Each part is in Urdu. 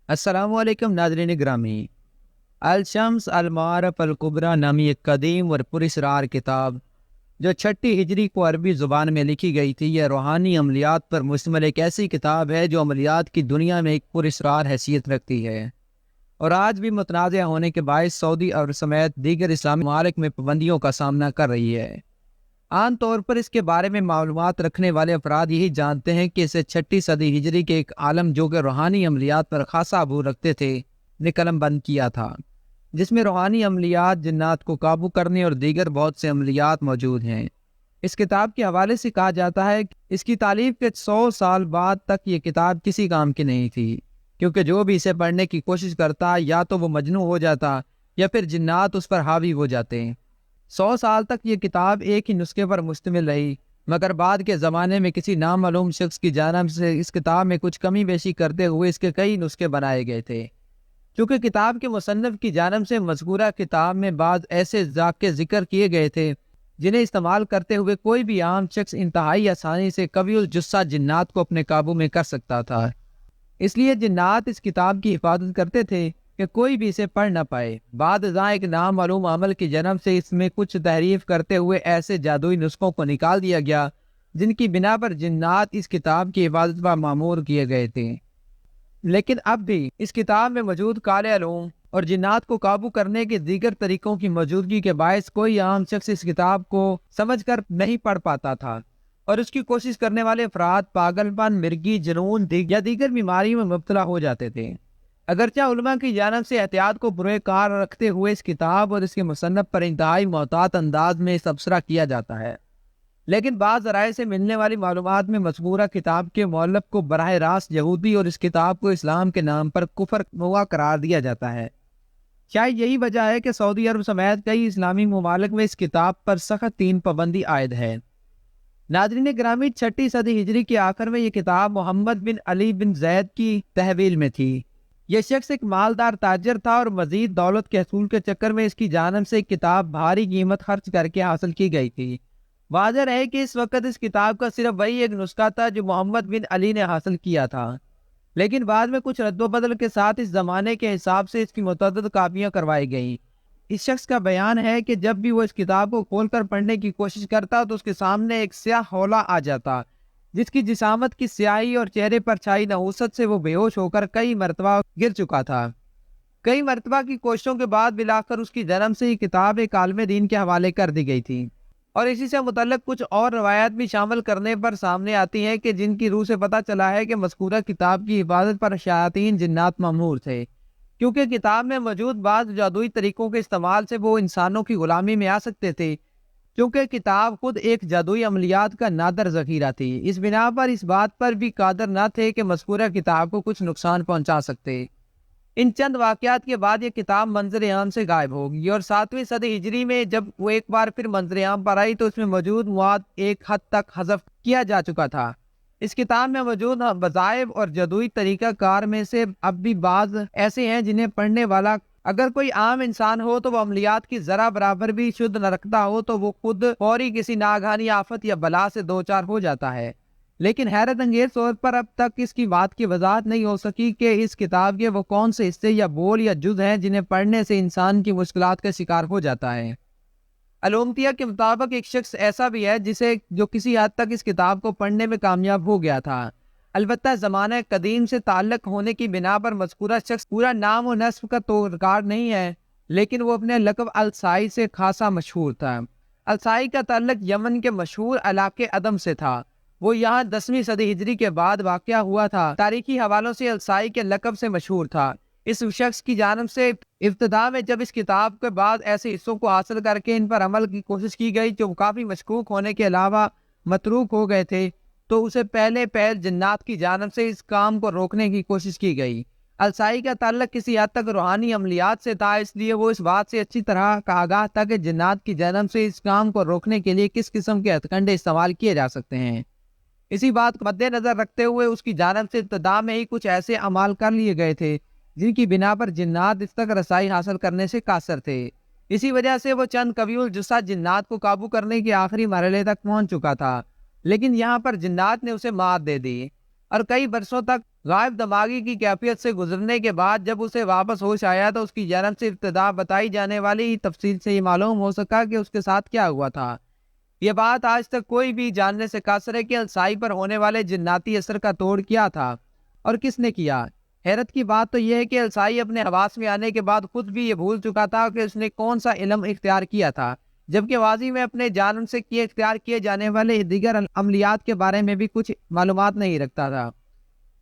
السلام علیکم ناظرین گرامی۔ الشمس المعارف الکبریٰ نامی ایک قدیم اور پراسرار کتاب جو چھٹی ہجری کو عربی زبان میں لکھی گئی تھی، یہ روحانی عملیات پر مشتمل ایک ایسی کتاب ہے جو عملیات کی دنیا میں ایک پراسرار حیثیت رکھتی ہے اور آج بھی متنازع ہونے کے باعث سعودی عرب سمیت دیگر اسلامی ممالک میں پابندیوں کا سامنا کر رہی ہے۔ عام طور پر اس کے بارے میں معلومات رکھنے والے افراد یہی جانتے ہیں کہ اسے چھٹی صدی ہجری کے ایک عالم جو کہ روحانی عملیات پر خاصا عبور رکھتے تھے نے قلم بند کیا تھا، جس میں روحانی عملیات، جنات کو قابو کرنے اور دیگر بہت سے عملیات موجود ہیں۔ اس کتاب کے حوالے سے کہا جاتا ہے کہ اس کی تالیف کے 100 سال بعد تک یہ کتاب کسی کام کی نہیں تھی، کیونکہ جو بھی اسے پڑھنے کی کوشش کرتا یا تو وہ مجنون ہو جاتا یا پھر جنات اس پر حاوی ہو جاتے۔ 100 سال تک یہ کتاب ایک ہی نسخے پر مشتمل رہی، مگر بعد کے زمانے میں کسی نامعلوم شخص کی جانب سے اس کتاب میں کچھ کمی بیشی کرتے ہوئے اس کے کئی نسخے بنائے گئے تھے۔ چونکہ کتاب کے مصنف کی جانب سے مذکورہ کتاب میں بعض ایسے ذائقے ذکر کیے گئے تھے جنہیں استعمال کرتے ہوئے کوئی بھی عام شخص انتہائی آسانی سے قوی الجثہ جنات کو اپنے قابو میں کر سکتا تھا، اس لیے جنات اس کتاب کی حفاظت کرتے تھے کہ کوئی بھی اسے پڑھ نہ پائے۔ بعد ازاں ایک نامعلوم عمل کی جانب سے اس میں کچھ تحریف کرتے ہوئے ایسے جادوئی نسخوں کو نکال دیا گیا جن کی بنا پر جنات اس کتاب کی حفاظت پر مامور کیے گئے تھے۔ لیکن اب بھی اس کتاب میں موجود کالے علوم اور جنات کو قابو کرنے کے دیگر طریقوں کی موجودگی کے باعث کوئی عام شخص اس کتاب کو سمجھ کر نہیں پڑھ پاتا تھا، اور اس کی کوشش کرنے والے افراد پاگل پن، مرگی، جنون یا دیگر بیماریوں میں مبتلا ہو جاتے تھے۔ اگرچہ علماء کی جانب سے احتیاط کو بروئے کار رکھتے ہوئے اس کتاب اور اس کے مصنف پر انتہائی محتاط انداز میں تبصرہ کیا جاتا ہے، لیکن بعض ذرائع سے ملنے والی معلومات میں مذکورہ کتاب کے مؤلف کو براہ راست یہودی اور اس کتاب کو اسلام کے نام پر کفر نوا قرار دیا جاتا ہے۔ شاید یہی وجہ ہے کہ سعودی عرب سمیت کئی اسلامی ممالک میں اس کتاب پر سخت تین پابندی عائد ہے۔ ناظرین گرامی، چھٹی صدی ہجری کے آخر میں یہ کتاب محمد بن علی بن زید کی تحویل میں تھی۔ یہ شخص ایک مالدار تاجر تھا اور مزید دولت کے حصول کے چکر میں اس کی جانب سے ایک کتاب بھاری قیمت خرچ کر کے حاصل کی گئی تھی۔ واضح رہے کہ اس وقت اس کتاب کا صرف وہی ایک نسخہ تھا جو محمد بن علی نے حاصل کیا تھا، لیکن بعد میں کچھ رد و بدل کے ساتھ اس زمانے کے حساب سے اس کی متعدد کاپیاں کروائی گئیں۔ اس شخص کا بیان ہے کہ جب بھی وہ اس کتاب کو کھول کر پڑھنے کی کوشش کرتا تو اس کے سامنے ایک سیاہ ہولا آ جاتا، جس کی جسامت کی سیاہی اور چہرے پر چھائی نحوست سے وہ بے ہوش ہو کر کئی مرتبہ گر چکا تھا۔ کئی مرتبہ کی کوششوں کے بعد بلاخر اس کی جنم سے یہ کتاب ایک عالم دین کے حوالے کر دی گئی تھی، اور اسی سے متعلق کچھ اور روایات بھی شامل کرنے پر سامنے آتی ہیں کہ جن کی روح سے پتہ چلا ہے کہ مذکورہ کتاب کی حفاظت پر شیاطین جنات مأمور تھے، کیونکہ کتاب میں موجود بعض جادوئی طریقوں کے استعمال سے وہ انسانوں کی غلامی میں آ سکتے تھے، کیونکہ کتاب خود ایک جادوئی عملیات کا نادر ذخیرہ تھی۔ اس بنا پر اس بات پر بھی قادر نہ تھے کہ مذکورہ کتاب کو کچھ نقصان پہنچا سکتے۔ ان چند واقعات کے بعد یہ کتاب منظر عام سے غائب ہو گئی، اور 7ویں صدی ہجری میں جب وہ ایک بار پھر منظر عام پر آئی تو اس میں موجود مواد ایک حد تک حذف کیا جا چکا تھا۔ اس کتاب میں موجود وظائف اور جادوئی طریقہ کار میں سے اب بھی بعض ایسے ہیں جنہیں پڑھنے والا اگر کوئی عام انسان ہو تو وہ عملیات کی ذرا برابر بھی شدھ نہ رکھتا ہو تو وہ خود فوری کسی ناگہانی آفت یا بلا سے دوچار ہو جاتا ہے۔ لیکن حیرت انگیز طور پر اب تک اس کی بات کی وضاحت نہیں ہو سکی کہ اس کتاب کے وہ کون سے حصے یا بول یا جز ہیں جنہیں پڑھنے سے انسان کی مشکلات کا شکار ہو جاتا ہے۔ علومتیہ کے مطابق ایک شخص ایسا بھی ہے جو کسی حد تک اس کتاب کو پڑھنے میں کامیاب ہو گیا تھا، البتہ زمانہ قدیم سے تعلق ہونے کی بنا پر مذکورہ شخص پورا نام و نسب کا تو ریکارڈ نہیں ہے، لیکن وہ اپنے لقب السائی سے خاصا مشہور تھا۔ السائی کا تعلق یمن کے مشہور علاقے عدم سے تھا، وہ یہاں 10ویں صدی ہجری کے بعد واقع ہوا تھا۔ تاریخی حوالوں سے السائی کے لقب سے مشہور تھا۔ اس شخص کی جانب سے ابتدا میں جب اس کتاب کے بعد ایسے حصوں کو حاصل کر کے ان پر عمل کی کوشش کی گئی جو کافی مشکوک ہونے کے علاوہ متروک ہو گئے تھے، تو اسے پہلے جنات کی جانب سے اس کام کو روکنے کی کوشش کی گئی۔ السائی کا تعلق کسی حد تک روحانی عملیات سے تھا، اس لیے وہ اس بات سے اچھی طرح آگاہ تھا کہ جنات کی جانب سے اس کام کو روکنے کے لیے کس قسم کے ہتھ کنڈے استعمال کیے جا سکتے ہیں۔ اسی بات کو مد نظر رکھتے ہوئے اس کی جانب سے ابتدا میں ہی کچھ ایسے اعمال کر لیے گئے تھے جن کی بنا پر جنات اس تک رسائی حاصل کرنے سے قاصر تھے۔ اسی وجہ سے وہ چند قوی الجثہ جنات کو قابو کرنے کے آخری مرحلے تک پہنچ چکا تھا، لیکن یہاں پر جنات نے اسے مات دے دی۔ اور کئی برسوں تک غائب دماغی کی کیفیت سے گزرنے کے بعد جب اسے واپس ہوش آیا تو اس کی جنم سے ابتدا بتائی جانے والی تفصیل سے یہ معلوم ہو سکا کہ اس کے ساتھ کیا ہوا تھا۔ یہ بات آج تک کوئی بھی جاننے سے قاصر ہے کہ السائی پر ہونے والے جناتی اثر کا توڑ کیا تھا اور کس نے کیا۔ حیرت کی بات تو یہ ہے کہ السائی اپنے حواس میں آنے کے بعد خود بھی یہ بھول چکا تھا کہ اس نے کون سا علم اختیار کیا تھا، جبکہ ماضی میں اپنے جانم سے اختیار کیے جانے والے دیگر عملیات کے بارے میں بھی کچھ معلومات نہیں رکھتا تھا۔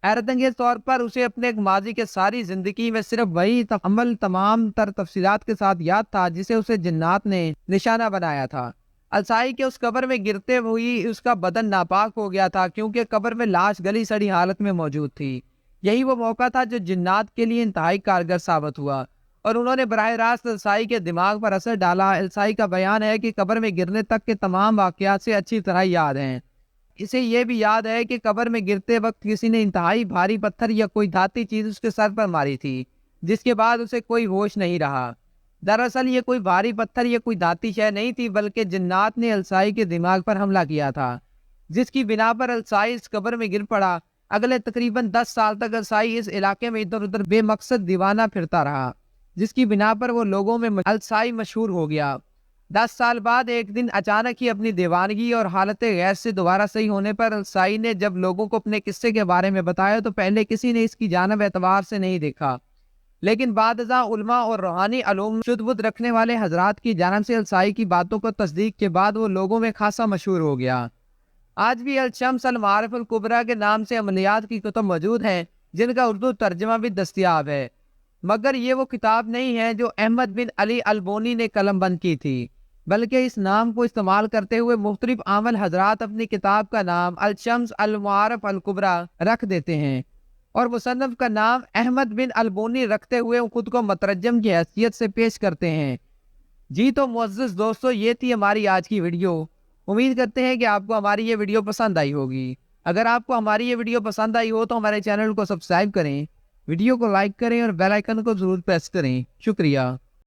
حیرت انگیز طور پر اسے اپنے ماضی کے ساری زندگی میں صرف وہی عمل تمام تر تفصیلات کے ساتھ یاد تھا جسے اسے جنات نے نشانہ بنایا تھا۔ السائی کے اس قبر میں گرتے ہوئی اس کا بدن ناپاک ہو گیا تھا کیونکہ قبر میں لاش گلی سڑی حالت میں موجود تھی۔ یہی وہ موقع تھا جو جنات کے لیے انتہائی کارگر ثابت ہوا اور انہوں نے براہ راست السائی کے دماغ پر اثر ڈالا۔ السائی کا بیان ہے کہ قبر میں گرنے تک کے تمام واقعات سے اچھی طرح یاد ہیں۔ اسے یہ بھی یاد ہے کہ قبر میں گرتے وقت کسی نے انتہائی بھاری پتھر یا کوئی دھاتی چیز اس کے سر پر ماری تھی، جس کے بعد اسے کوئی ہوش نہیں رہا۔ دراصل یہ کوئی بھاری پتھر یا کوئی دھاتی شے نہیں تھی بلکہ جنات نے السائی کے دماغ پر حملہ کیا تھا، جس کی بنا پر السائی اس قبر میں گر پڑا۔ اگلے تقریباً 10 سال تک السائی اس علاقے میں ادھر ادھر بے مقصد دیوانہ پھرتا رہا، جس کی بنا پر وہ لوگوں میں السائی مشہور ہو گیا۔ 10 سال بعد ایک دن اچانک ہی اپنی دیوانگی اور حالت غیظ سے دوبارہ صحیح ہونے پر السائی نے جب لوگوں کو اپنے قصے کے بارے میں بتایا تو پہلے کسی نے اس کی جانب اعتبار سے نہیں دیکھا، لیکن بعد ازاں علماء اور روحانی علوم شد بدھ رکھنے والے حضرات کی جانب سے السائی کی باتوں کو تصدیق کے بعد وہ لوگوں میں خاصا مشہور ہو گیا۔ آج بھی الشمس المعارف الکبریٰ کے نام سے عملیات کی کتب موجود ہیں جن کا اردو ترجمہ بھی دستیاب ہے، مگر یہ وہ کتاب نہیں ہے جو احمد بن علی البونی نے قلم بند کی تھی، بلکہ اس نام کو استعمال کرتے ہوئے مختلف عامل حضرات اپنی کتاب کا نام الشمس المعارف الکبریٰ رکھ دیتے ہیں اور مصنف کا نام احمد بن البونی رکھتے ہوئے خود کو مترجم کی حیثیت سے پیش کرتے ہیں۔ جی تو معزز دوستو، یہ تھی ہماری آج کی ویڈیو۔ امید کرتے ہیں کہ آپ کو ہماری یہ ویڈیو پسند آئی ہوگی۔ اگر آپ کو ہماری یہ ویڈیو پسند آئی ہو تو ہمارے چینل کو سبسکرائب کریں، ویڈیو کو لائک کریں اور بیل آئیکن کو ضرور پریس کریں۔ شکریہ۔